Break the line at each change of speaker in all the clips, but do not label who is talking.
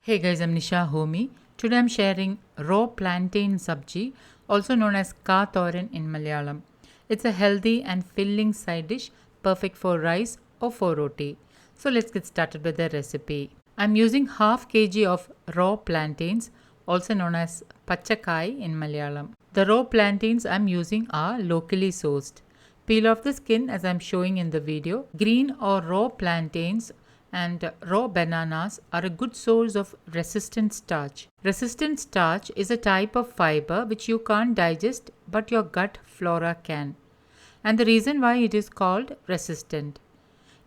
Hey guys, I'm Nisa Homey. Today I'm sharing raw plantain sabzi, also known as Thoran in Malayalam. It's a healthy and filling side dish, perfect for rice or for roti. So let's get started with the recipe. I'm using half kg of raw plantains, also known as Pacha in Malayalam. The raw plantains I'm using are locally sourced. Peel off the skin as I'm showing in the video. Green or raw plantains and raw bananas are a good source of resistant starch. Resistant starch is a type of fiber which you can't digest but your gut flora can. And the reason why it is called resistant.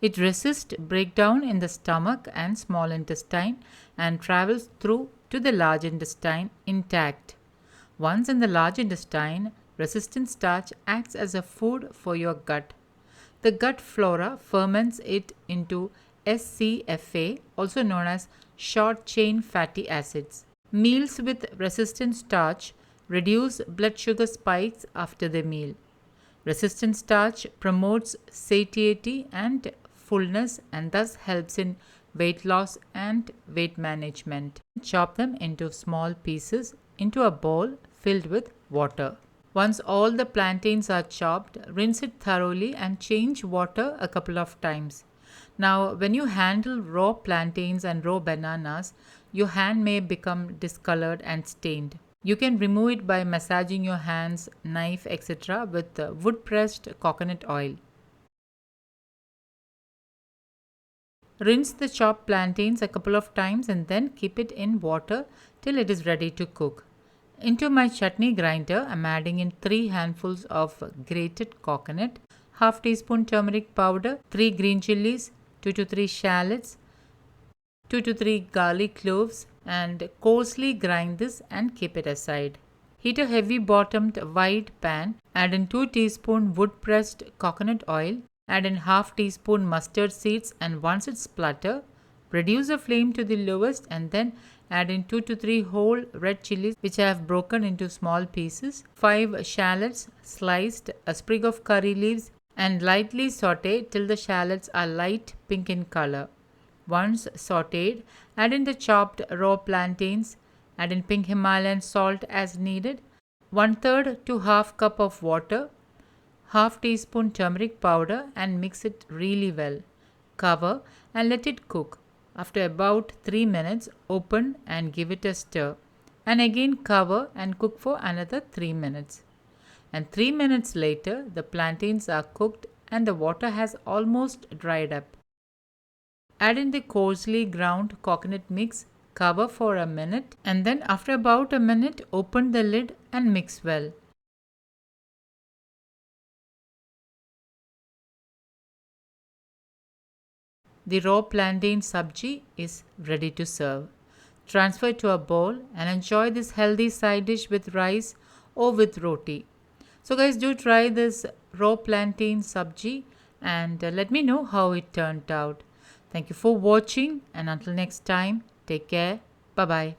It resists breakdown in the stomach and small intestine and travels through to the large intestine intact. Once in the large intestine, resistant starch acts as a food for your gut. The gut flora ferments it into SCFA, also known as short chain fatty acids. Meals with resistant starch reduce blood sugar spikes after the meal. Resistant starch promotes satiety and fullness and thus helps in weight loss and weight management. Chop them into small pieces into a bowl filled with water. Once all the plantains are chopped, rinse it thoroughly and change water a couple of times. Now, when you handle raw plantains and raw bananas, your hand may become discolored and stained. You can remove it by massaging your hands, knife, etc. with wood pressed coconut oil. Rinse the chopped plantains a couple of times and then keep it in water till it is ready to cook. Into my chutney grinder, I am adding in 3 handfuls of grated coconut, half teaspoon turmeric powder, 3 green chilies, 2 to 3 shallots, 2 to 3 garlic cloves, and coarsely grind this and keep it aside. Heat a heavy bottomed wide pan, add in 2 teaspoon wood pressed coconut oil, add in half teaspoon mustard seeds, and once it splutter, reduce the flame to the lowest and then add in 2 to 3 whole red chilies which I have broken into small pieces, 5 shallots sliced, a sprig of curry leaves, and lightly saute till the shallots are light pink in color. Once sauteed, add in the chopped raw plantains, add in pink Himalayan salt as needed, 1/3 to half cup of water, half teaspoon turmeric powder and mix it really well. Cover and let it cook. After about 3 minutes, open and give it a stir. And again cover and cook for another 3 minutes. And 3 minutes later, the plantains are cooked and the water has almost dried up. Add in the coarsely ground coconut mix, cover for a minute, and then after about a minute, open the lid and mix well. The raw plantain sabji is ready to serve. Transfer it to a bowl and enjoy this healthy side dish with rice or with roti. So guys, do try this raw plantain sabji and let me know how it turned out. Thank you for watching and until next time, take care. Bye-bye.